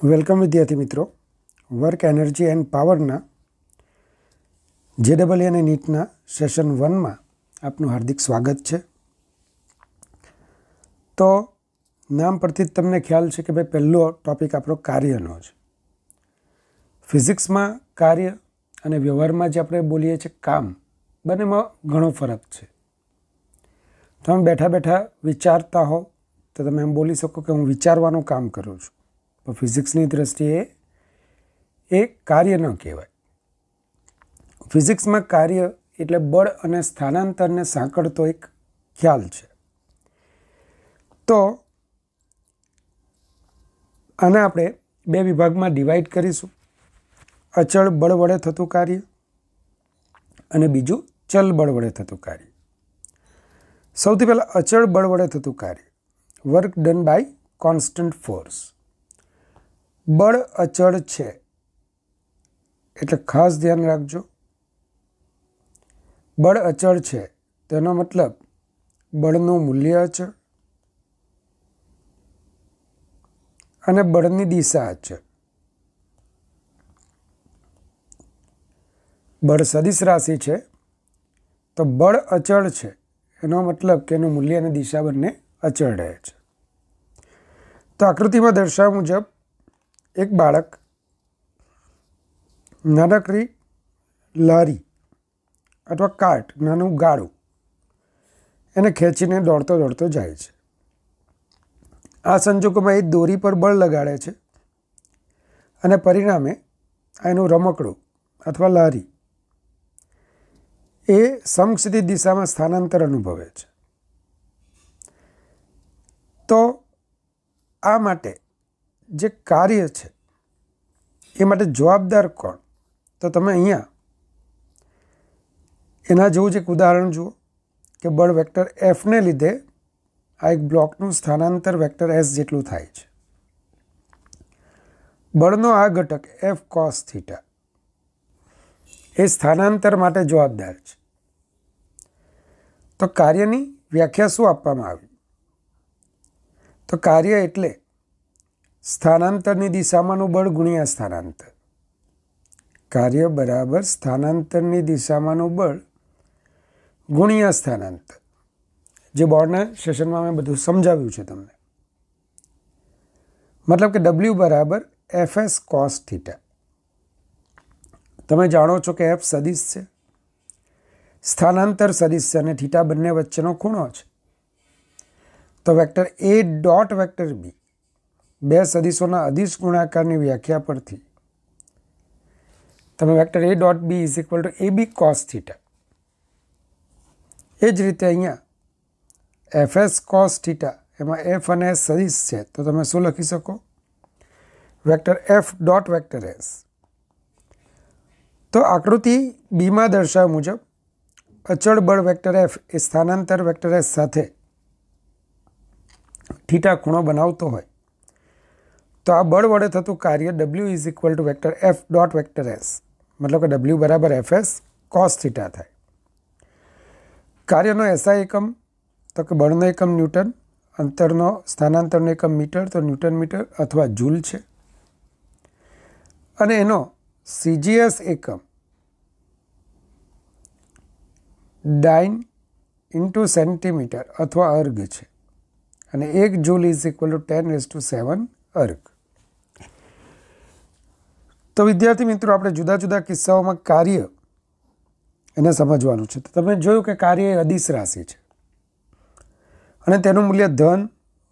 Welcome વિદ્યાર્થી મિત્રો, work energy and પાવરના JEE અને નીટના સેશન 1માં આપનું હાર્દિક સ્વાગત છે. તો નામ પરથી જ તમને ખ્યાલ છે કે ભાઈ પહેલો ટૉપિક આપણો કાર્યનો છે. ફિઝિક્સમાં કાર્ય અને વ્યવહારમાં જે આપણે બોલીએ છીએ કામ, બંનેમાં ઘણો ફરક છે. તમે બેઠા બેઠા વિચારતા હો તો તમે એમ બોલી શકો કે હું વિચારવાનું કામ કરું છું, તો ફિઝિક્સની દૃષ્ટિએ એ કાર્ય ન કહેવાય. ફિઝિક્સમાં કાર્ય એટલે બળ અને સ્થાનાંતરને સાંકળતો એક ખ્યાલ છે. તો આને આપણે બે વિભાગમાં ડિવાઈડ કરીશું. અચળ બળ વડે થતું કાર્ય અને બીજું ચલ બળ વડે થતું કાર્ય. સૌથી પહેલાં અચળ બળ વડે થતું કાર્ય, work done by constant force. બળ અચળ છે એટલે ખાસ ધ્યાન રાખજો. બળ અચળ છે તેનો મતલબ બળનું મૂલ્ય અચળ અને બળની દિશા અચળ. બળ સદિશ રાશિ છે તો બળ અચળ છે એનો મતલબ કે એનું મૂલ્ય અને દિશા બંને અચળ રહે છે. તો આકૃતિમાં દર્શાવ્યા મુજબ એક બાળક નાનકડી લારી અથવા કાર્ટ, નાનું ગાડું એને ખેંચીને દોડતો દોડતો જાય છે. આ સંજોગોમાં એ દોરી પર બળ લગાડે છે અને પરિણામે એનું રમકડું અથવા લારી એ સમક્ષિતિજ દિશામાં સ્થાનાંતર અનુભવે છે. તો આ માટે જે કાર્ય છે એ માટે જવાબદાર કોણ? તો તમે અહીંયા એના જેવું જ એક ઉદાહરણ જુઓ કે બળ વેક્ટર એફને લીધે આ એક બ્લોકનું સ્થાનાંતર વેક્ટર એસ જેટલું થાય છે. બળનો આ ઘટક એફ કોસ થીટા એ સ્થાનાંતર માટે જવાબદાર છે. તો કાર્યની વ્યાખ્યા શું આપવામાં આવી? તો કાર્ય એટલે સ્થાનાંતરની દિશામાંનું બળ ગુણ્યા સ્થાનાંતર. કાર્ય બરાબર સ્થાનાંતરની દિશામાંનું બળ ગુણ્યા સ્થાનાંતર. જે બોર્ડના સેશનમાં મેં બધું સમજાવ્યું છે તમને. મતલબ કે W બરાબર FS cos થીટા. તમે જાણો છો કે F સદિશ છે, સ્થાનાંતર સદિશ છે અને થીટા બંને વચ્ચેનો ખૂણો છે. તો vector A dot vector B, બે સદિશોના અદિશ ગુણાકારની વ્યાખ્યા પરથી તમે vector A dot B is equal to AB cos theta. એ જ રીતે અહીંયા FS cos થીટા, એમાં F અને S સદિશ છે તો તમે શું લખી શકો? Vector F dot vector S. તો આકૃતિ બીમાં દર્શાવ્યા મુજબ અચળ બળ વેક્ટર F એ સ્થાનાંતર વેક્ટર S સાથે થીટા ખૂણો બનાવતો હોય તો આ બળ વડે થતું કાર્ય W is equal two vector F dot vector S, મતલબ કે W બરાબર FS cos થીટા થાય. કાર્યનો SI એકમ તો કે બળનો એકમ ન્યૂટન, અંતરનો સ્થાનાંતરનો એકમ મીટર તો ન્યૂટન મીટર અથવા જૂલ છે. અને એનો CGS એકમ ડાઇન ઇન્ટુ સેન્ટીમીટર અથવા અર્ગ છે અને 1 જૂલ ઇઝ ઇક્વલ ટુ 10⁷ અર્ગ. તો વિદ્યાર્થી મિત્રો, આપણે જુદા જુદા કિસ્સાઓમાં કાર્ય એને સમજવાનું છે. તો તમે જોયું કે કાર્ય એ અદિશ રાશિ છે અને તેનું મૂલ્ય ધન,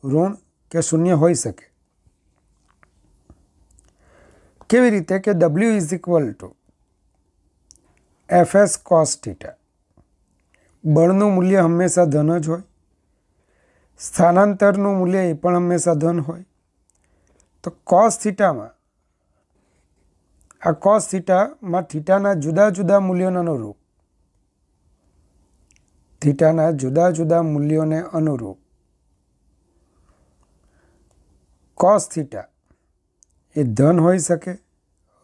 ઋણ કે શૂન્ય હોઈ શકે. કેવી રીતે? કે W is equal two FS cos theta. બળનું મૂલ્ય હંમેશા ધન જ હોય, સ્થાનાંતરનું મૂલ્ય એ પણ હંમેશા ધન હોય. તો કોસ થીટામાં આ કોસ થીટામાં થીટાના જુદા જુદા મૂલ્યોને અનુરૂપ કોસ થીટા એ ધન હોઈ શકે,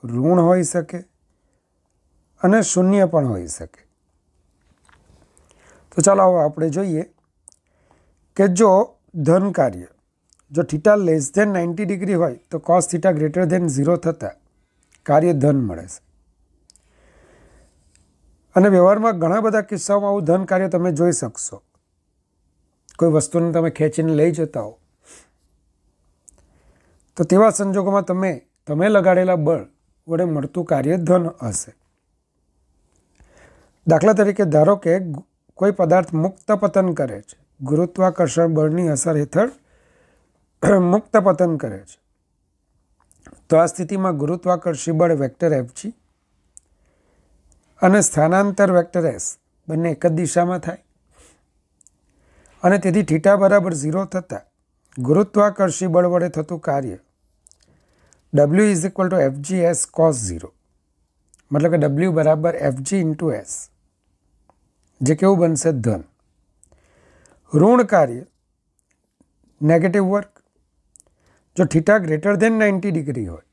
ઋણ હોઈ શકે અને શૂન્ય પણ હોઈ શકે. તો ચાલો હવે આપણે જોઈએ કે જો ધન કાર્ય જો થીટા લેસ ધેન 90 ડિગ્રી હોય તો કોસ થીટા ગ્રેટર ધેન 0 થતાં કાર્ય ધન મળે છે. અને વ્યવહારમાં ઘણા બધા કિસ્સાઓમાં આવું ધન કાર્ય તમે જોઈ શકશો. કોઈ વસ્તુને તમે ખેંચીને લઈ જતા હો તો તેવા સંજોગોમાં તમે લગાડેલા બળ વડે મળતું કાર્ય ધન હશે. દાખલા તરીકે ધારો કે કોઈ પદાર્થ મુક્ત પતન કરે છે, ગુરુત્વાકર્ષણ બળની અસર હેઠળ મુક્ત પતન કરે છે, તો આ સ્થિતિમાં ગુરુત્વાકર્ષી બળ વેક્ટર Fg અને સ્થાનાંતર વેક્ટર s બંને એક જ દિશામાં થાય અને તેથી થીટા બરાબર 0 થતાં ગુરુત્વાકર્ષી બળ વડે થતું કાર્ય W = Fg s cos 0, મતલબ કે W બરાબર Fg × s, જે કેવું બનશે? ધન. ઋણ કાર્ય નેગેટિવ વર્ક. જો થીટા ગ્રેટર ધેન 90 ડિગ્રી હોય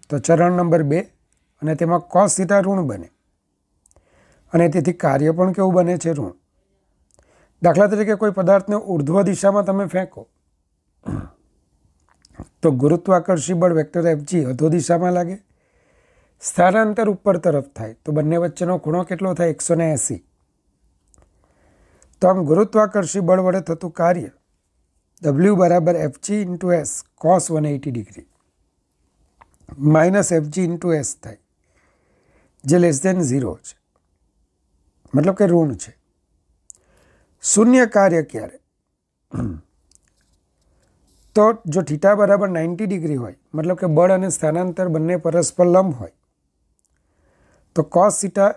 તો ચરણ નંબર 2 અને તેમાં કોસ થીટા ઋણ બને અને તેથી કાર્ય પણ કેવું બને છે? ઋણ. દાખલા તરીકે કોઈ પદાર્થને ઉર્ધ્વ દિશામાં તમે ફેંકો તો ગુરુત્વાકર્ષી બળ વેક્ટર Fg અધો દિશામાં લાગે, સ્થાનાંતર ઉપર તરફ થાય તો બંને વચ્ચેનો ખૂણો કેટલો થાય? 180. તો આમ ગુરુત્વાકર્ષી બળ વડે થતું કાર્ય W બરાબર Fg × s cos 180 degree minus Fg × s થાય, જે લેસ ધેન 0 છે, મતલબ કે ઋણ છે. શૂન્ય કાર્ય ક્યારે? તો જો થીટા બરાબર 90 ડિગ્રી હોય, મતલબ કે બળ અને સ્થાનાંતર બંને પરસ્પર લંબ હોય, તો cos થીટા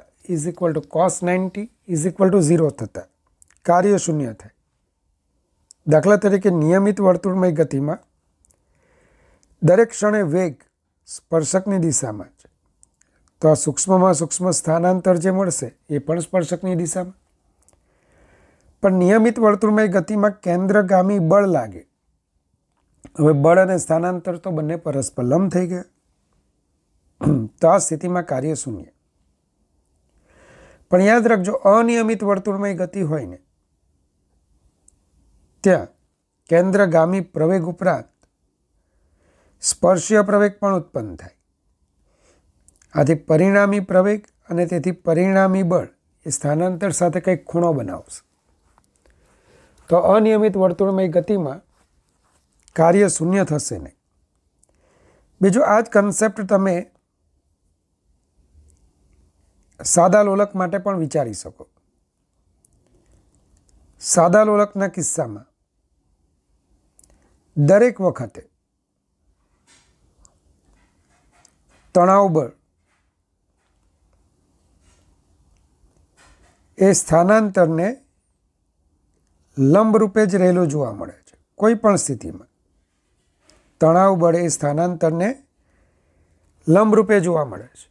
= cos 90 = 0 થતાં કાર્ય શૂન્ય થાય. દાખલા તરીકે નિયમિત વર્તુળમય ગતિમાં દરેક ક્ષણે વેગ સ્પર્શકની દિશામાં છે, તો આ સૂક્ષ્મમાં સૂક્ષ્મ સ્થાનાંતર જે મળશે એ પણ સ્પર્શકની દિશામાં. પણ નિયમિત વર્તુળમય ગતિમાં કેન્દ્રગામી બળ લાગે. હવે બળ અને સ્થાનાંતર તો બંને પરસ્પર લંબ થઈ ગયા, તો આ સ્થિતિમાં કાર્ય શૂન્ય. પણ યાદ રાખજો, અનિયમિત વર્તુળમય ગતિ હોય ને ત્યાં કેન્દ્રગામી પ્રવેગ ઉપરાંત સ્પર્શીય પ્રવેગ પણ ઉત્પન્ન થાય. આથી પરિણામી પ્રવેગ અને તેથી પરિણામી બળ એ સ્થાનાંતર સાથે કંઈક ખૂણો બનાવશે. તો અનિયમિત વર્તુળમય ગતિમાં કાર્ય શૂન્ય થશે નહીં. બીજું, આ જ કન્સેપ્ટ તમે સાદા લોલક માટે પણ વિચારી શકો. સાદા લોલકના કિસ્સામાં દરેક વખતે તણાવ બળ એ સ્થાનાંતરને લંબ રૂપે જ રહેલું જોવા મળે છે. કોઈ પણ સ્થિતિમાં તણાવ બળ એ સ્થાનાંતરને લંબ રૂપે જોવા મળે છે.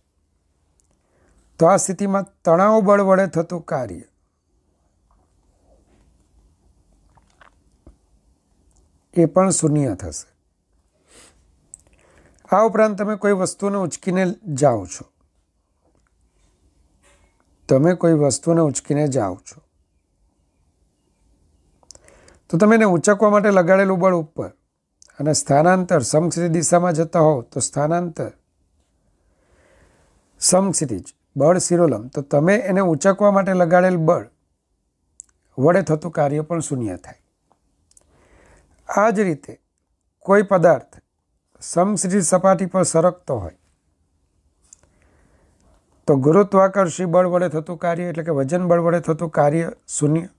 તો આ સ્થિતિમાં તણાવ બળ વડે થતું કાર્ય એ પણ શૂન્ય થશે. આ ઉપરાંત તમે કોઈ વસ્તુને ઉંચકીને જાઓ છો, તો તમે એને ઉંચકવા માટે લગાડેલું બળ ઉપર અને સ્થાનાંતર સમક્ષિતિજ દિશામાં જતા હોવ તો સ્થાનાંતર સમક્ષિતિજ, બળ શિરોલંબ, તો તમે એને ઉંચકવા માટે લગાડેલ બળ વડે થતું કાર્ય પણ શૂન્ય થાય. આ જ રીતે કોઈ પદાર્થ સમક્ષિતિજ સપાટી પર સરકતો હોય તો ગુરુત્વાકર્ષી બળ વડે થતું કાર્ય એટલે કે વજન બળ વડે થતું કાર્ય શૂન્ય,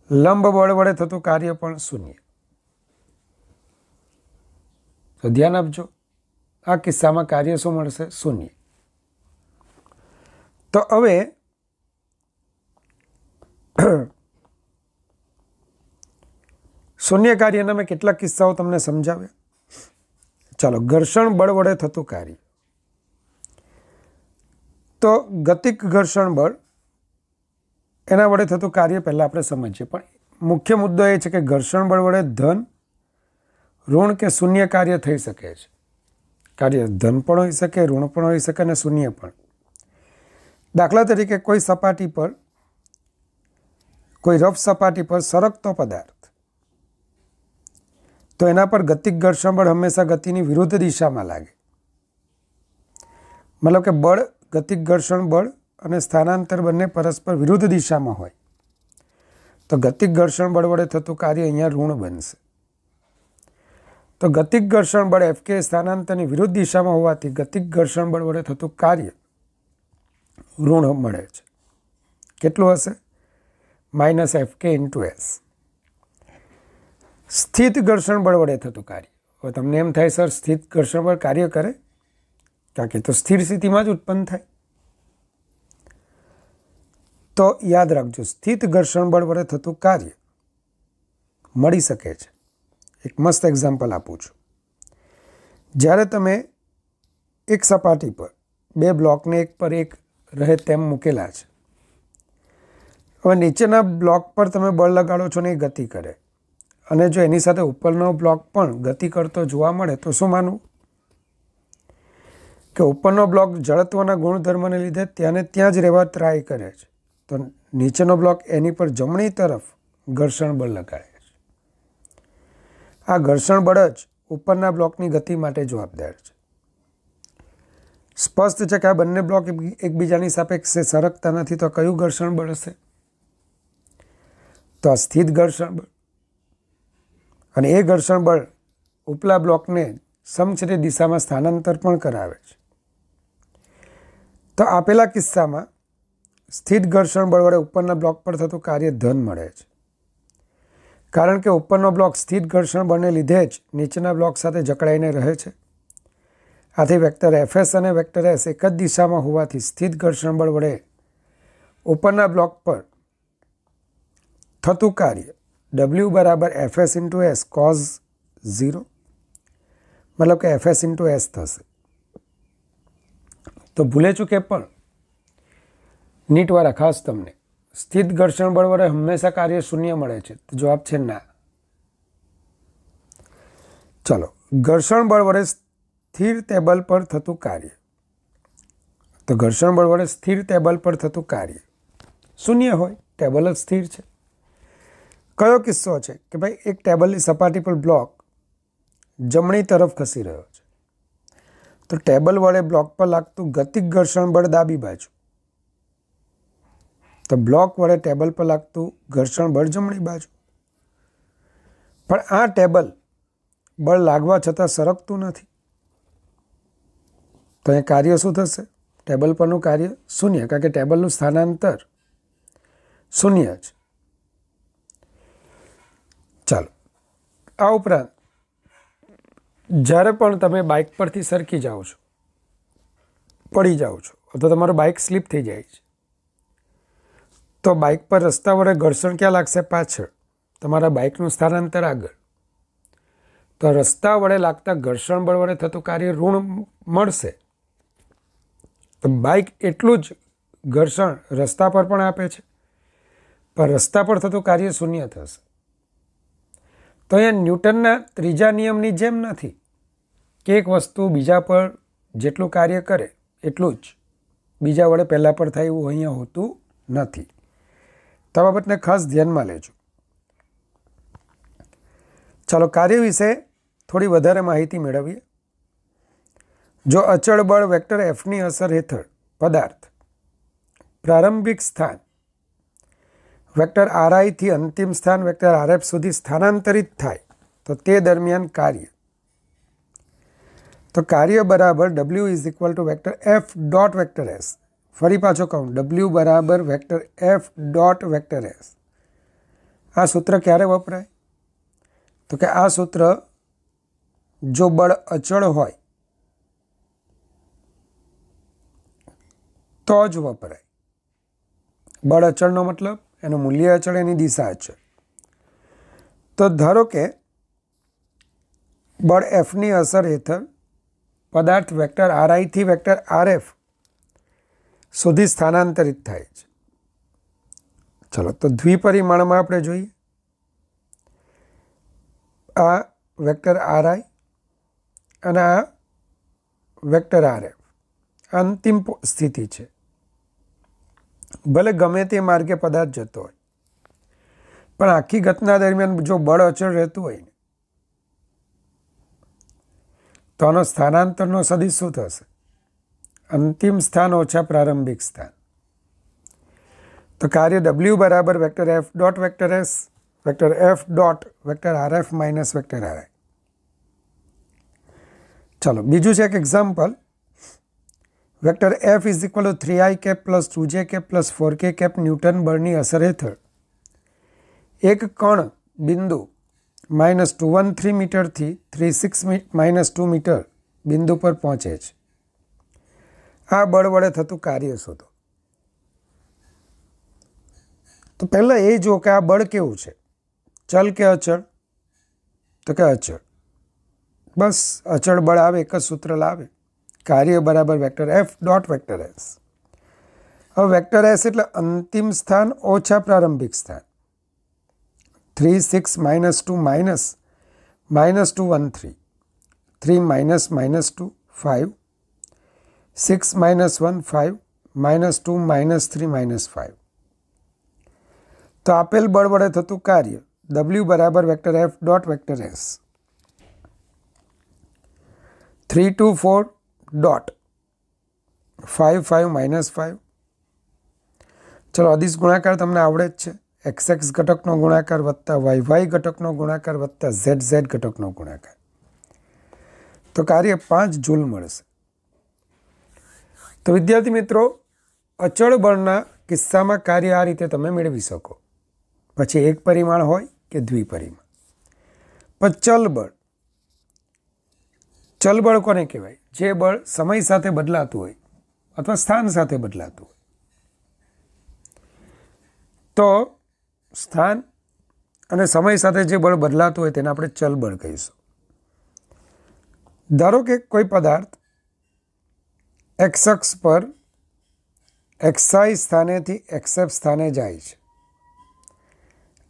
લંબ બળ વડે થતું કાર્ય પણ શૂન્ય. તો ધ્યાન આપજો, આ કિસ્સામાં કાર્ય શું મળશે? શૂન્ય. તો હવે શૂન્ય કાર્યના મેં કેટલાક કિસ્સાઓ તમને સમજાવ્યા. ચાલો, ઘર્ષણ બળ વડે થતું કાર્ય. તો ગતિક ઘર્ષણ બળ એના વડે થતું કાર્ય પહેલાં આપણે સમજીએ. પણ મુખ્ય મુદ્દો એ છે કે ઘર્ષણ બળ વડે ધન, ઋણ કે શૂન્ય કાર્ય થઈ શકે છે. કાર્ય ધન પણ હોઈ શકે, ઋણ પણ હોઈ શકે અને શૂન્ય પણ. દાખલા તરીકે કોઈ સપાટી પર, કોઈ રફ સપાટી પર સરકતો પદાર્થ તો એના પર ગતિક ઘર્ષણ બળ હંમેશા ગતિની વિરુદ્ધ દિશામાં લાગે. મતલબ કે બળ, ગતિક ઘર્ષણ બળ અને સ્થાનાંતર બંને પરસ્પર વિરુદ્ધ દિશામાં હોય તો ગતિક ઘર્ષણ બળ વડે થતું કાર્ય અહીંયા ઋણ બનશે. તો ગતિક ઘર્ષણ બળ F કે સ્થાનાંતરની વિરુદ્ધ દિશામાં હોવાથી ગતિક ઘર્ષણ બળ વડે થતું કાર્ય ઋણ મળે છે. કેટલું હશે? -Fk × S. સ્થિત ઘર્ષણ બળ વડે થતું કાર્ય. હવે તમને એમ થાય સર સ્થિત ઘર્ષણ બળ કાર્ય કરે? કારણ કે તો સ્થિર સ્થિતિમાં જ ઉત્પન્ન થાય. તો યાદ રાખજો, સ્થિત ઘર્ષણ બળ વડે થતું કાર્ય મળી શકે છે. એક મસ્ત એક્ઝામ્પલ આપું છું. જ્યારે તમે એક સપાટી પર બે બ્લોકને એક પર એક રહે તેમ મૂકેલા છે. હવે નીચેના બ્લોક પર તમે બળ લગાડો છો ને એ ગતિ કરે, અને જો એની સાથે ઉપરનો બ્લોક પણ ગતિ કરતો જોવા મળે તો શું માનવું? કે ઉપરનો બ્લોક જડત્વના ગુણધર્મને લીધે ત્યાંને ત્યાં જ રહેવા ટ્રાય કરે છે, તો નીચેનો બ્લોક એની પર જમણી તરફ ઘર્ષણ બળ લગાડે છે. આ ઘર્ષણ બળ જ ઉપરના બ્લોકની ગતિ માટે જવાબદાર છે. સ્પષ્ટ છે કે આ બંને બ્લોક એકબીજાની સાપેક્ષે સરકતા નથી, તો કયું ઘર્ષણ બળ હશે? તો આ સ્થિત ઘર્ષણ બળ. અને એ ઘર્ષણ બળ ઉપલા બ્લોકને સમછેદી દિશામાં સ્થાનાંતર પણ કરાવે છે. તો આપેલા કિસ્સામાં સ્થિત ઘર્ષણ બળ વડે ઉપરના બ્લોક પર થતું કાર્ય ધન મળે છે, કારણ કે ઉપરનો બ્લોક સ્થિત ઘર્ષણ બળને લીધે જ નીચેના બ્લોક સાથે જકડાઈને રહે છે. આથી વેક્ટર Fs અને વેક્ટર S એક જ દિશામાં હોવાથી સ્થિત ઘર્ષણ બળ વડે ઉપરના બ્લોક પર થતું કાર્ય W = Fs × S cos 0, મતલબ કે Fs × S થશે. તો ભૂલે ચૂકે પણ નીટવાળા ખાસ તમને સ્થિત ઘર્ષણ બળ વડે હંમેશા કાર્ય શૂન્ય મળે છે, તો જવાબ છે ના. ચલો, ઘર્ષણ બળ વડે સ્થિર ટેબલ પર થતું કાર્ય. તો ઘર્ષણ બળ વડે સ્થિર ટેબલ પર થતું કાર્ય શૂન્ય હોય, ટેબલ જ સ્થિર છે. કયો કિસ્સો છે કે ભાઈ એક ટેબલની સપાટી પર બ્લોક જમણી તરફ ખસી રહ્યો છે, તો ટેબલ વડે બ્લોક પર લાગતું ગતિક ઘર્ષણ બળ ડાબી બાજુ, તો બ્લોક વડે ટેબલ પર લાગતું ઘર્ષણ બળ જમણી બાજુ. પણ આ ટેબલ બળ લાગવા છતાં સરકતું નથી, તો એ કાર્ય શું થશે? ટેબલ પરનું કાર્ય શૂન્ય, કારણ કે ટેબલનું સ્થાનાંતર શૂન્ય છે. ચાલો, આ ઉપરાંત જ્યારે પણ તમે બાઇક પરથી સરકી જાઓ છો, પડી જાઓ છો, અથવા તમારો બાઇક સ્લીપ થઈ જાય છે, તો બાઇક પર રસ્તા વડે ઘર્ષણ ક્યાં લાગશે? પાછળ. તમારા બાઇકનું સ્થાનાંતર આગળ. તો રસ્તા વડે લાગતા ઘર્ષણ બળ વડે થતું કાર્ય ઋણ મળશે. તો બાઇક એટલું જ ઘર્ષણ રસ્તા પર પણ આપે છે, પણ રસ્તા પર થતું કાર્ય શૂન્ય થશે. તો અહીંયા ન્યૂટનના ત્રીજા નિયમની જેમ નથી કે એક વસ્તુ બીજા પર જેટલું કાર્ય કરે એટલું જ બીજા વડે પહેલાં પર થાય, એવું અહીંયા હોતું નથી. તો આ બાબતને ખાસ ધ્યાનમાં લેજો. ચાલો, કાર્ય વિશે થોડી વધારે માહિતી મેળવીએ. જો અચળ બળ વેક્ટર Fની અસર હેઠળ પદાર્થ પ્રારંભિક સ્થાન વેક્ટર Ri થી અંતિમ સ્થાન વેક્ટર Rf સુધી સ્થાનાંતરિત થાય તો તે દરમિયાન કાર્ય. તો કાર્ય બરાબર W = vector F dot vector S. ફરી પાછો કહું, W બરાબર vector F dot vector S. આ સૂત્ર ક્યારે વપરાય? તો કે આ સૂત્ર જો બળ અચળ હોય તો જ વપરાય. બળ અચળનો મતલબ એનું મૂલ્ય અચળ, એની દિશા અચળ. તો ધારો કે બળ Fની અસર હેઠળ પદાર્થ વેક્ટર Ri થી વેક્ટર Rf સુધી સ્થાનાંતરિત થાય છે. ચલો, તો દ્વિપરિમાણમાં આપણે જોઈએ. આ વેક્ટર Ri અને આ વેક્ટર Rf અંતિમ સ્થિતિ છે. ભલે ગમે તે માર્ગે પદાર્થ જતો હોય, પણ આખી ઘટના દરમિયાન જો બળ અચળ રહેતું હોય તો આનો સ્થાનાંતરનો સદિશ શું થશે? અંતિમ સ્થાન ઓછા પ્રારંભિક સ્થાન. તો કાર્ય W બરાબર vector F dot vector S vector F dot vector RF minus vector RI. ચાલો બીજું છે એક example. Vector F is equal to 3i cap plus 2j cap plus 4k cap newton બળની અસર હેઠળ એક કણ બિંદુ -213 મીટરથી 36 -2 મીટર બિંદુ પર પહોંચે છે. આ બળ વડે થતું કાર્ય શોધો. તો પહેલાં એ જુઓ કે આ બળ કેવું છે, ચલ કે અચળ? તો કે અચળ. બસ અચળ બળ આવે એક જ સૂત્ર લાવે. કાર્ય બરાબર vector F dot vector S. હવે વેક્ટર S એટલે અંતિમ સ્થાન ઓછા પ્રારંભિક સ્થાન. 3 6 -2 -213 3 -2 5 6 -1 5 -2 -3 -5. તો આપેલ બળ વડે થતું કાર્ય W બરાબર vector F dot vector S. 3 2 4 dot 5 5 -5. ચલો અદિશ ગુણાકાર તમને આવડે જ છે. XX ઘટકનો ગુણાકાર વત્તા YY ઘટકનો ગુણાકાર વત્તા ZZ ઘટકનો ગુણાકાર. તો કાર્ય 5 જૂલ મળશે. તો વિદ્યાર્થી મિત્રો, અચળ બળના કિસ્સામાં કાર્ય આ રીતે તમે મેળવી શકો. પછી એક પરિમાણ હોય કે દ્વિપરિમાણ. પણ ચલ બળ કોને કહેવાય? જે બળ સમય સાથે બદલાતું હોય અથવા સ્થાન સાથે બદલાતું હોય. તો સ્થાન અને સમય સાથે જે બળ બદલાતું હોય તેને આપણે ચલ બળ કહીશું. ધારો કે કોઈ પદાર્થ x અક્ષ પર xi સ્થાનેથી xf સ્થાને જાય છે.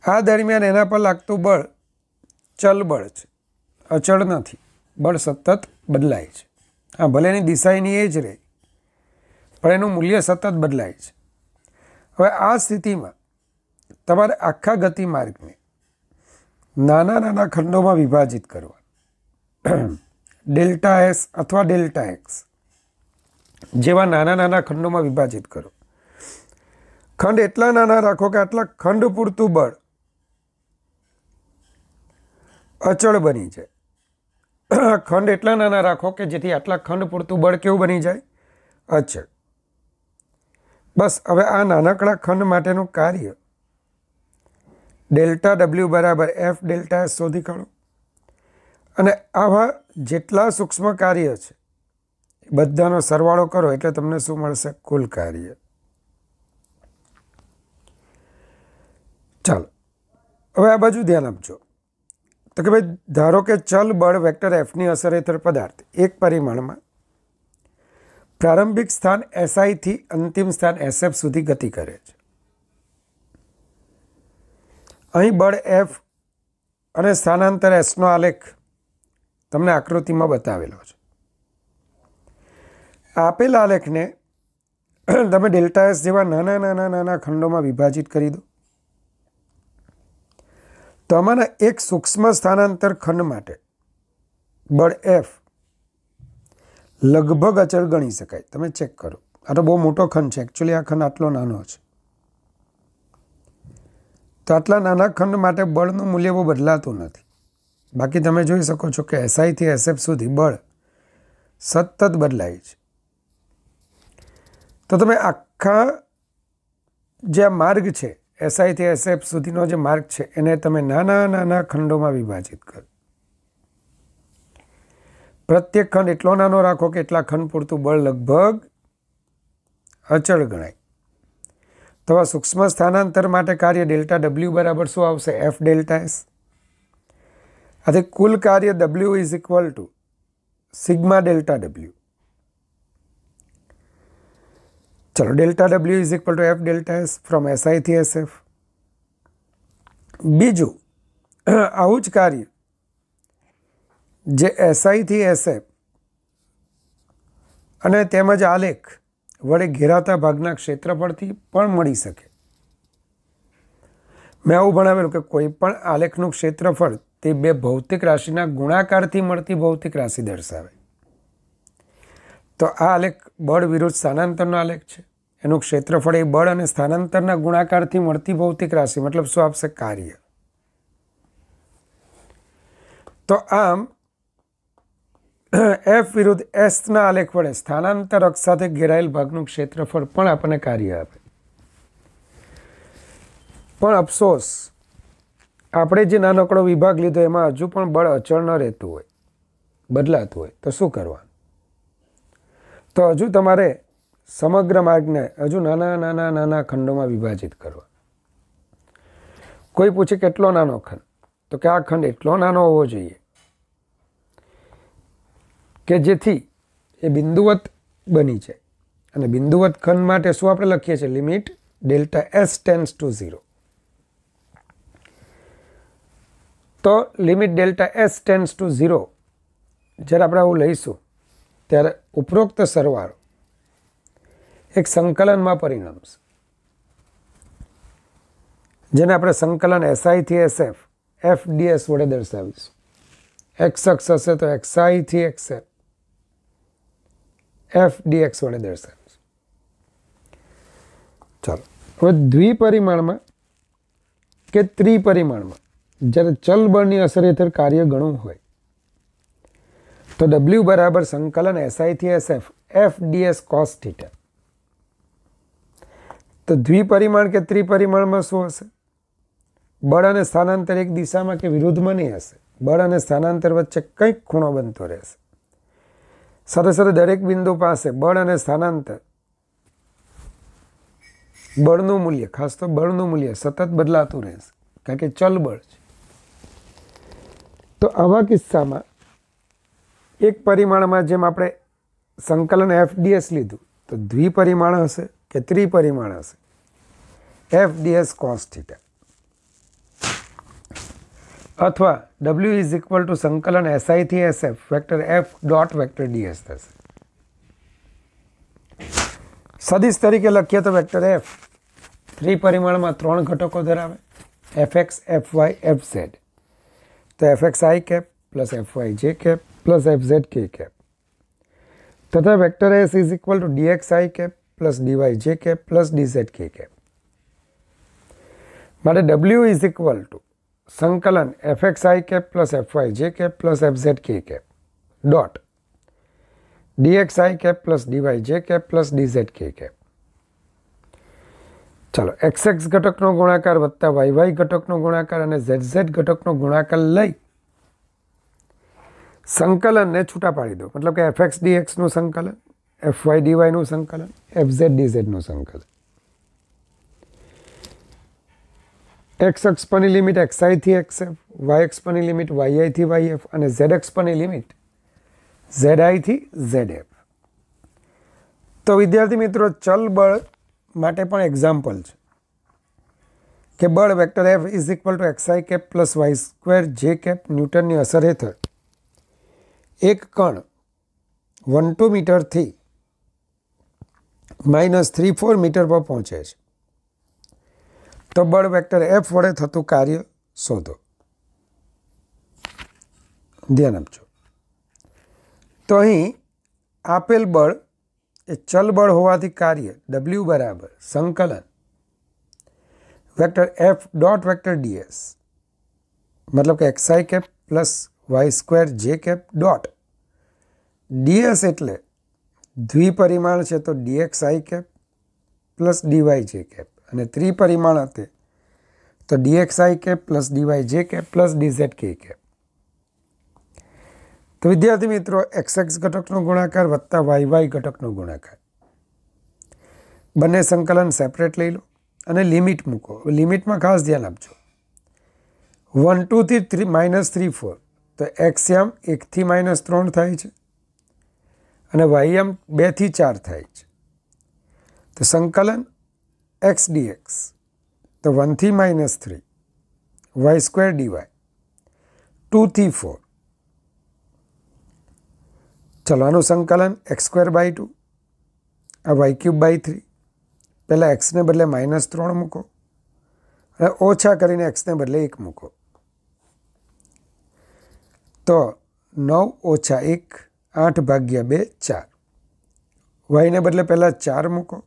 આ દરમિયાન એના પર લાગતું બળ ચલ બળ છે, અચળ નથી. બળ સતત બદલાય છે. હા, ભલે એની દિશા એની એ જ રહે, પણ એનું મૂલ્ય સતત બદલાય છે. હવે આ સ્થિતિમાં તમારે આખા ગતિમાર્ગને નાના નાના ખંડોમાં વિભાજિત કરવા. ડેલ્ટા એસ અથવા ડેલ્ટા એક્સ જેવા નાના નાના ખંડોમાં વિભાજિત કરો. ખંડ એટલા નાના રાખો કે આટલા ખંડ પૂરતું બળ અચળ બની જાય. ખંડ એટલા નાના રાખો કે જેથી આટલા ખંડ પૂરતું બળ કેવું બની જાય? અચળ. બસ હવે આ નાનકડા ખંડ માટેનું કાર્ય ડેલ્ટા W બરાબર F ડેલ્ટા S શોધી કાઢો. અને આવા જેટલા સૂક્ષ્મ કાર્ય છે એ બધાનો સરવાળો કરો એટલે તમને શું મળશે? કુલ કાર્ય. ચાલો હવે આ બાજુ ધ્યાન આપજો. તો કે ભાઈ ધારો કે ચલ બળ વેક્ટર Fની અસર હેઠળ પદાર્થ એક પરિમાણમાં પ્રારંભિક સ્થાન SI થી અંતિમ સ્થાન SF સુધી ગતિ કરે છે. અહીં બળ F અને સ્થાનાંતર Sનો આલેખ તમને આકૃતિમાં બતાવેલો છે. આપેલ આલેખને તમે ડેલ્ટા S જેવા નાના નાના નાના ખંડોમાં વિભાજિત કરી દો. તો આમાંના એક સૂક્ષ્મ સ્થાનાંતર ખંડ માટે બળ F લગભગ અચળ ગણી શકાય. તમે ચેક કરો. આ તો બહુ મોટો ખંડ છે. એકચ્યુઅલી આ ખંડ આટલો નાનો છે. તો આટલા નાના ખંડ માટે બળનું મૂલ્ય બહુ બદલાતું નથી. બાકી તમે જોઈ શકો છો કે SI થી SF સુધી બળ સતત બદલાય છે. તો તમે આખા જે માર્ગ છે SI થી SF સુધીનો જે માર્ગ છે એને તમે નાના નાના ખંડોમાં વિભાજિત કરો. પ્રત્યેક ખંડ એટલો નાનો રાખો કે એટલા ખંડ પૂરતું બળ લગભગ અચળ ગણાય. તો આ સૂક્ષ્મ સ્થાનાંતર માટે કાર્ય ડેલ્ટા W બરાબર શું આવશે? F delta S. આથી કુલ કાર્ય W is equal to sigma delta W. ચલો delta W is equal two F delta S from SI થી SF. બીજું આવું જ કાર્ય જે SI થી SF અને તેમજ આલેખ વડે ઘેરાતા ભાગના ક્ષેત્રફળથી પણ મળી શકે. મેં આવું ભણાવેલું કે કોઈ પણ આલેખનું ક્ષેત્રફળ તે બે ભૌતિક રાશિના ગુણાકારથી મળતી ભૌતિક રાશિ દર્શાવે. તો આ આલેખ બળ વિરુદ્ધ સ્થાનાંતરનો આલેખ છે. એનું ક્ષેત્રફળ એ બળ અને સ્થાનાંતરના ગુણાકારથી મળતી ભૌતિક રાશિ, મતલબ શું આપશે? કાર્ય. તો આમ એફ વિરુદ્ધ એસના આલેખ વડે સ્થાનાંતર અક્ષ સાથે ઘેરાયેલ ભાગનું ક્ષેત્રફળ પણ આપણને કાર્ય આપે. પણ અફસોસ, આપણે જે નાનકડો વિભાગ લીધો એમાં હજુ પણ બળ અચળ ન રહેતું હોય, બદલાતું હોય, તો શું કરવાનું? તો હજુ તમારે સમગ્ર માર્ગને હજુ નાના નાના નાના ખંડોમાં વિભાજિત કરવા. કોઈ પૂછે કેટલો નાનો ખંડ, તો કે આ ખંડ એટલો નાનો હોવો જોઈએ કે જેથી એ બિંદુવત બની જાય. અને બિંદુવત ખંડ માટે શું આપણે લખીએ છીએ? Limit delta S tends to 0. તો limit delta S tends to 0 જ્યારે આપણે આવું લઈશું ત્યારે ઉપરોક્ત સરવાળો એક સંકલનમાં પરિણમશે, જેને આપણે સંકલન એસઆઈ થી એસએફ એફ ડીએસ વડે દર્શાવીશું. એક્સ અક્ષ હશે તો એક્સઆઈ થી એક્સએફ એફ ડીએક્સ વડે દર્શાવીશું. ચાલો, હવે દ્વિપરિમાણમાં કે ત્રિપરિમાણમાં જ્યારે ચલ બળની અસર હેઠળ કાર્ય ગણવું હોય તો W બરાબર સંકલન એસઆઈ થી SF F DS cos theta. તો દ્વિપરિમાણ કે ત્રિપરિમાણમાં શું હશે? બળ અને સ્થાનાંતર એક દિશામાં કે વિરુદ્ધમાં નહીં હશે. બળ અને સ્થાનાંતર વચ્ચે કંઈક ખૂણો બનતો રહેશે. સાથે સાથે દરેક બિંદુ પાસે બળ અને સ્થાનાંતર, બળનું મૂલ્ય, ખાસ તો બળનું મૂલ્ય સતત બદલાતું રહેશે, કારણ કે ચલ બળ છે. તો આવા કિસ્સામાં એક પરિમાણમાં જેમ આપણે સંકલન એફ ડીએસ લીધું, તો દ્વિપરિમાણ હશે કે ત્રિપરિમાણ હશે? F DS cos theta. અથવા W ઇઝ ઇક્વલ ટુ સંકલન એસઆઈ થી SF vector F dot vector DS થશે. સદિશ તરીકે લખીએ તો વેક્ટર એફ ત્રિપરિમાણમાં 3 ઘટકો ધરાવે, fx, fy, fz. તો fx i cap plus fy j cap plus fz k cap તથા vector s is equal to dx i cap plus dy j cap plus dz k cap. માટે W is equal to સંકલન fx i cap plus fy j cap plus fz k cap dot dx i cap plus dy j cap plus dz k cap. ચાલો, xx ઘટકનો ગુણાકાર વત્તા yy ઘટકનો ગુણાકાર અને zz ઘટકનો ગુણાકાર લઈ સંકલનને છૂટા પાડી દો. મતલબ કે fx dx નું સંકલન, fy dy નું સંકલન, fz dz નું સંકલન. x અક્ષ પરની લિમિટ xi થી xf, y અક્ષ પરની લિમિટ yi થી yf અને z અક્ષ પરની લિમિટ zi થી zf. તો વિદ્યાર્થી મિત્રો, ચલ બળ માટે પણ એક્ઝામ્પલ છે કે બળ vector F is equal to xi cap plus Y square જે કેપ ન્યૂટનની અસર હેઠળ એક કણ 1-2 મીટરથી -3-4 મીટર પર પહોંચે છે. તો બળ વેક્ટર એફ વડે થતું કાર્ય શોધો. ધ્યાન આપજો. તો અહીં આપેલ બળ એ ચલ બળ હોવાથી કાર્ય W બરાબર સંકલન vector F dot vector DS, મતલબ કે xi cap plus Y square જે કેપ ડોટ ડીએસ એટલે દ્વિપરિમાણ છે તો dxi cap plus dy J cap, અને ત્રિપરિમાણ હતે તો dxi cap plus dy J cap plus dz k cap. તો વિદ્યાર્થી મિત્રો, xx ઘટકનો ગુણાકાર વત્તા yy ઘટકનો ગુણાકાર, બંને સંકલન સેપરેટ લઈ લો અને લિમિટ મૂકો. લિમિટમાં ખાસ ધ્યાન આપજો. 1-2 થી -3-4 તો xm 1 થી -3 થાય છે અને ym 2 થી 4 થાય છે. તો સંકલન x dx તો 1 થી -3 y સ્ક્વેર dy 2 થી 4. ચલો, આનું સંકલન x²/2 આ y³/3. પહેલાં xને બદલે -3 મૂકો અને ઓછા કરીને xને બદલે 1 મૂકો. તો 9 - 1 8/2 4. વાયને બદલે પહેલાં 4 મૂકો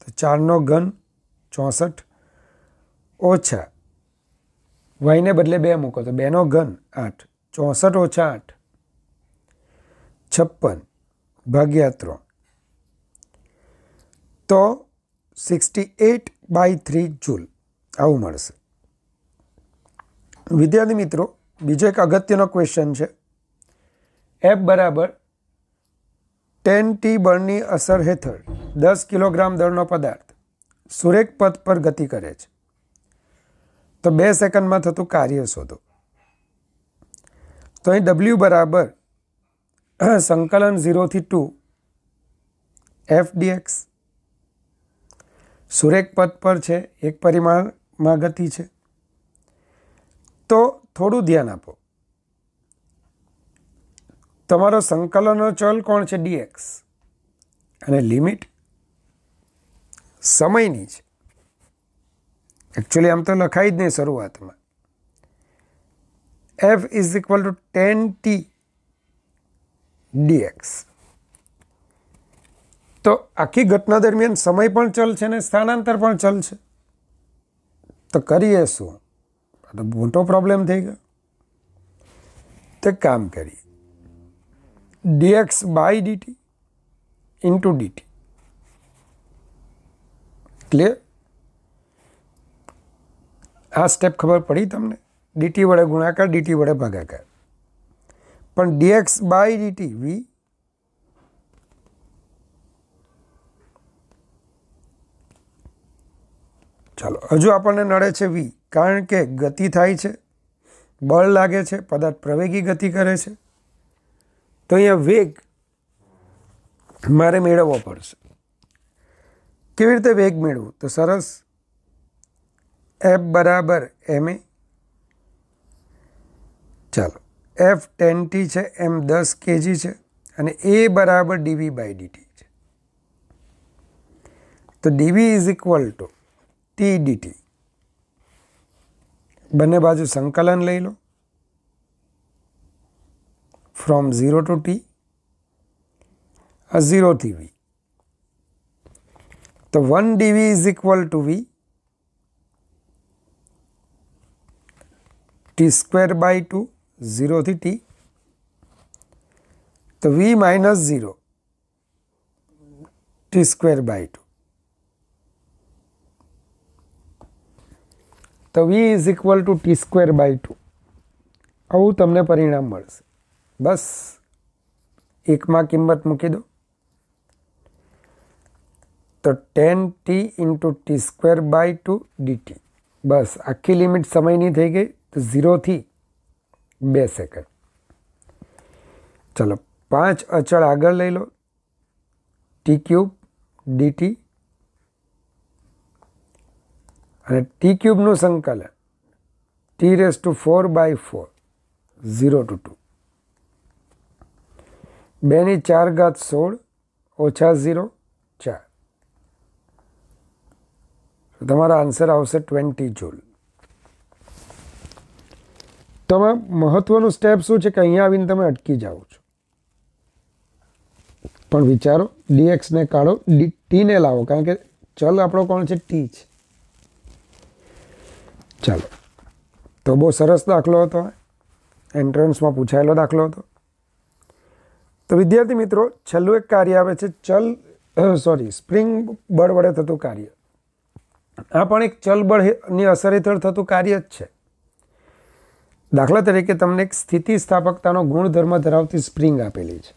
તો 4 નો ઘન 64 ઓછા વાયને બદલે 2 મૂકો તો 2 નો ઘન 8, 64 ઓછા 8 56 ભાગ્યા 3 તો 68/3 જૂલ આવું મળશે. વિદ્યાર્થી મિત્રો, બીજો એક અગત્યનો ક્વેશ્ચન છે. F બરાબર 10T બળની અસર હેઠળ 10 કિલોગ્રામ દળનો પદાર્થ સુરેખ પથ પર ગતિ કરે છે તો 2 સેકન્ડમાં થતું કાર્ય શોધો. તો અહીં W બરાબર સંકલન 0 થી 2 F dx. સુરેખ પથ પર છે, એક પરિમાણમાં ગતિ છે. તો થોડું ધ્યાન આપો, તમારો સંકલનનો ચલ કોણ છે? dx. અને લિમિટ સમયની છે. એકચ્યુઅલી આમ તો લખાઈ જ નહીં શરૂઆતમાં. F is equal two 10T dx. તો આખી ઘટના દરમિયાન સમય પણ ચલ છે ને સ્થાનાંતર પણ ચલ છે. તો કરીએ શું? તો મોટો પ્રોબ્લેમ થઈ ગયો. તો કામ કરીએ, dx by dt into dt. Clear? આ સ્ટેપ ખબર પડી તમને? dt વડે ગુણાકાર, dt વડે ભાગાકાર. પણ dx બાય dt v. ચાલો, હજુ આપણને નડે છે v, કારણ કે ગતિ થાય છે, બળ લાગે છે, પદાર્થ પ્રવેગી ગતિ કરે છે. તો અહીંયા વેગ મારે મેળવવો પડશે. કેવી રીતે વેગ મેળવવું? તો સરસ, F બરાબર ma. ચાલો, F 10T છે, m 10 kg છે અને a બરાબર dv બાય dt છે. તો dv is equal to t dt. બંને બાજુ સંકલન લઈ લો. ફ્રોમ 0 ટુ t, આ 0 થી v. તો 1 dv is equal to v t square by 2, 0 થી t. તો v minus 0 t square by 2. તો v is equal to t square by 2. આવું તમને પરિણામ મળશે. બસ એકમાં કિંમત મૂકી દો. તો 10t into T square by 2 dt. બસ આખી લિમિટ સમયની થઈ ગઈ. તો 0 થી 2 સેકન્ડ. ચલો, 5 અચળ આગળ લઈ લો. ટી ક્યુબ dt અને ટી ક્યુબનું સંકલન t⁴/4 0 ટુ 2. 2 ની 4 ઘાત 16 ઓછા 0 4. તમારો આન્સર આવશે 20 જૂલ. તમે મહત્વનું સ્ટેપ શું છે કે અહીંયા આવીને તમે અટકી જાઓ છો. પણ વિચારો, dx ને કાઢો, t ને લાવો, કારણ કે ચલ આપણો કોણ છે? t છે. ચાલો, તો બહુ સરસ દાખલો હતો, એન્ટ્રન્સમાં પૂછાયેલો દાખલો હતો. તો વિદ્યાર્થી મિત્રો, છેલ્લું એક કાર્ય આવે છે સ્પ્રિંગ બળ વડે થતું કાર્ય. આ પણ એક ચલ બળની અસર હેઠળ થતું કાર્ય જ છે. દાખલા તરીકે તમને એક સ્થિતિસ્થાપકતાનો ગુણધર્મ ધરાવતી સ્પ્રિંગ આપેલી છે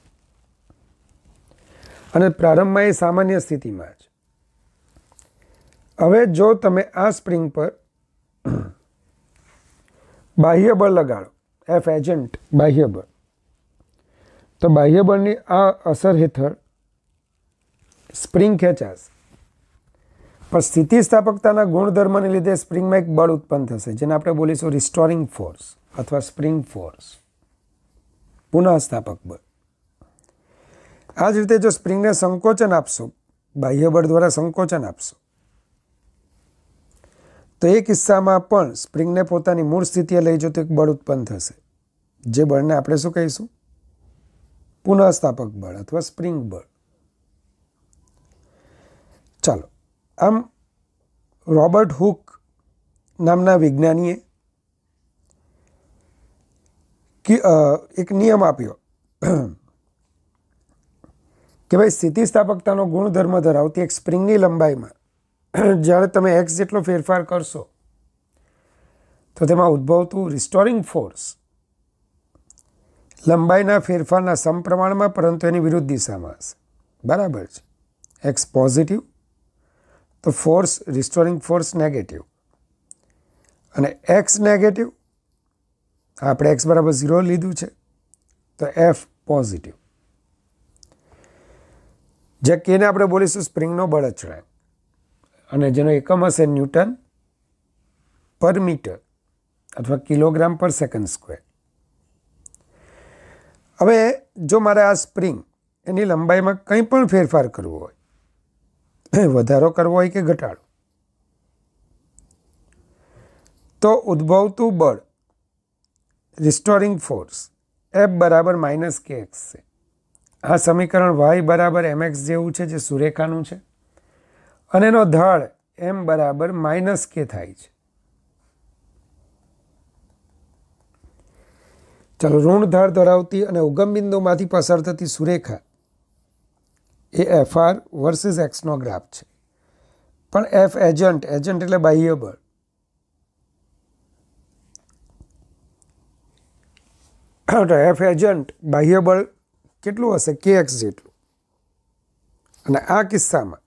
અને પ્રારંભમાં એ સામાન્ય સ્થિતિમાં છે. હવે જો તમે આ સ્પ્રિંગ પર બાહ્ય બળ લગાડો, F એજન્ટ બાહ્ય બળ, તો બાહ્ય બળની આ અસર હેઠળ સ્પ્રિંગ ખેંચાશે. પણ સ્થિતિસ્થાપકતાના ગુણધર્મને લીધે સ્પ્રિંગમાં એક બળ ઉત્પન્ન થશે, જેને આપણે બોલીશું રિસ્ટોરિંગ ફોર્સ અથવા સ્પ્રિંગ ફોર્સ, પુનઃસ્થાપક બળ. આ જ રીતે જો સ્પ્રિંગને સંકોચન આપશો, બાહ્ય બળ દ્વારા સંકોચન આપશો, તો એ કિસ્સામાં પણ સ્પ્રિંગને પોતાની મૂળ સ્થિતિએ લઈ જતું એક બળ ઉત્પન્ન થશે, જે બળને આપણે શું કહીશું? પુનઃસ્થાપક બળ અથવા સ્પ્રિંગ બળ. ચાલો, આમ રોબર્ટ હુક નામના વિજ્ઞાનીએ એક નિયમ આપ્યો કે ભાઈ સ્થિતિસ્થાપકતાનો ગુણધર્મ ધરાવતી એક સ્પ્રિંગની લંબાઈમાં જ્યારે તમે એક્સ જેટલો ફેરફાર કરશો તો તેમાં ઉદ્ભવતું રિસ્ટોરિંગ ફોર્સ લંબાઈના ફેરફારના સમપ્રમાણમાં પરંતુ એની વિરુદ્ધ દિશામાં હશે. બરાબર છે. એક્સ પોઝિટિવ તો ફોર્સ રિસ્ટોરિંગ ફોર્સ નેગેટિવ, અને એક્સ નેગેટિવ આપણે એક્સ બરાબર 0 લીધું છે તો એફ પોઝિટિવ. જે કેને આપણે બોલીશું સ્પ્રિંગનો બળ અચળાંક, અને જેનો એકમ હશે ન્યૂટન પર મીટર અથવા કિલોગ્રામ પર સેકન્ડ સ્ક્વેર. હવે જો મારે આ સ્પ્રિંગ એની લંબાઈમાં કંઈ પણ ફેરફાર કરવો હોય, વધારો કરવો હોય કે ઘટાડો, તો ઉદ્ભવતું બળ રિસ્ટોરિંગ ફોર્સ એફ બરાબર માઇનસ કે એક્સ છે. આ સમીકરણ વાય બરાબર mx જેવું છે, જે સુરેખાનું છે, અને એનો ઢાળ m બરાબર માઇનસ કે થાય છે. ચાલો, ઋણ ઢાળ ધરાવતી અને ઉગમ બિંદુમાંથી પસાર થતી સુરેખા એ એફઆર વર્સિસ એક્સનો ગ્રાફ છે. પણ એફ એજન્ટ એટલે બાહ્ય બળ, તો એફ એજન્ટ બાહ્ય બળ કેટલું હશે? કે એક્સ જેટલું. અને આ કિસ્સામાં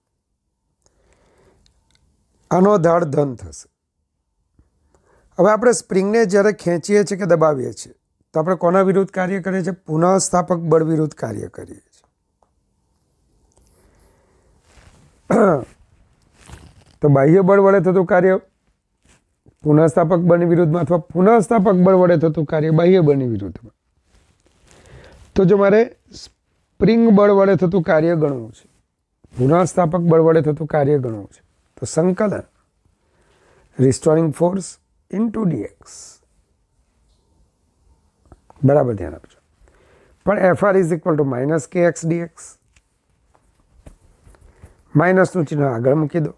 આનો ઢાળ ધન થશે. હવે આપણે સ્પ્રિંગને જ્યારે ખેંચીએ છીએ કે દબાવીએ છીએ તો આપણે કોના વિરુદ્ધ કાર્ય કરીએ છીએ? પુનઃસ્થાપક બળ વિરુદ્ધ કાર્ય કરીએ છીએ. તો બાહ્ય બળ વડે થતું કાર્ય પુનઃસ્થાપક બળની વિરુદ્ધમાં, અથવા પુનઃસ્થાપક બળ વડે થતું કાર્ય બાહ્ય બળની વિરુદ્ધમાં. તો જો મારે સ્પ્રિંગ બળ વડે થતું કાર્ય ગણવું છે, પુનઃસ્થાપક બળ વડે થતું કાર્ય ગણવું છે, તો સંકલન રિસ્ટોરિંગ ફોર્સ ઇન્ટુ ડીએક્સ. બરાબર ધ્યાન આપજો. પણ FR is equal to minus k x dx. માઇનસનું ચિહ્ન આગળ મૂકી દો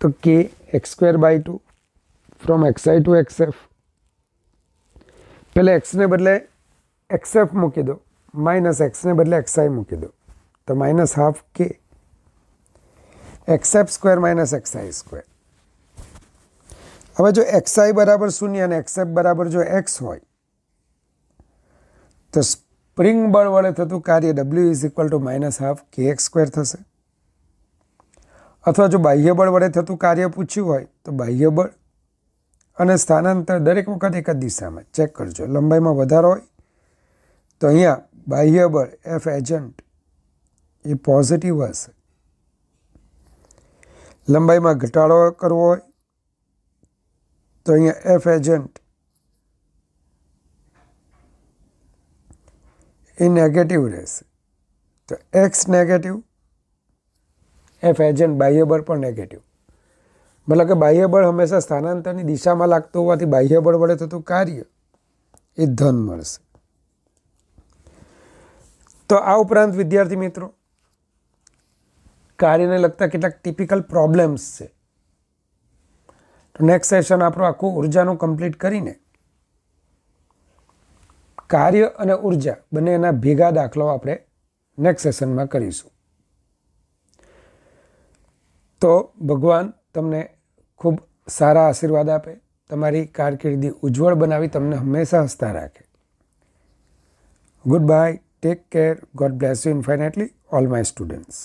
તો k x square by 2 from xi to xf. પહેલાં એક્સને બદલે એક્સએફ મૂકી દો, માઇનસ એક્સને બદલે એક્સઆઈ મૂકી દો તો માઇનસ હાફ કે એક્સએફ સ્ક્વેર માઇનસ એક્સઆઈ સ્ક્વેર. હવે જો એક્સઆઈ બરાબર 0 અને એક્સએફ બરાબર જો એક્સ હોય તો સ્પ્રિંગ બળ વડે થતું કાર્ય W is equal to minus half કે એક્સ સ્ક્વેર થશે. અથવા જો બાહ્ય બળ વડે થતું કાર્ય પૂછ્યું હોય તો બાહ્ય બળ અને સ્થાનાંતર દરેક વખત એક જ દિશામાં. ચેક કરજો, લંબાઈમાં વધારો હોય તો અહીંયા બાહ્ય બળ એફ એજન્ટ એ પોઝિટિવ હશે. લંબાઈમાં ઘટાડો કરવો હોય તો અહીંયા એફ એજન્ટ એ નેગેટિવ રહેશે. તો એક્સ નેગેટિવ, એફ એજન્ટ બાહ્ય બળ પણ નેગેટિવ. મતલબ કે બાહ્ય બળ હંમેશા સ્થાનાંતરની દિશામાં લાગતું હોવાથી બાહ્ય બળ વડે થતું કાર્ય એ ધન મળશે. તો આ ઉપરાંત વિદ્યાર્થી મિત્રો કાર્યને લગતા કેટલાક ટિપિકલ પ્રોબ્લેમ્સ છે. તો નેક્સ્ટ સેશન આપણું આખું ઉર્જાનું કમ્પ્લીટ કરીને કાર્ય અને ઉર્જા બંનેના ભેગા દાખલાઓ આપણે નેક્સ્ટ સેશનમાં કરીશું. તો ભગવાન તમને ખૂબ સારા આશીર્વાદ આપે, તમારી કારકિર્દી ઉજ્જવળ બનાવી તમને હંમેશા હસતા રાખે. Goodbye, take care, god bless you infinitely, all my students.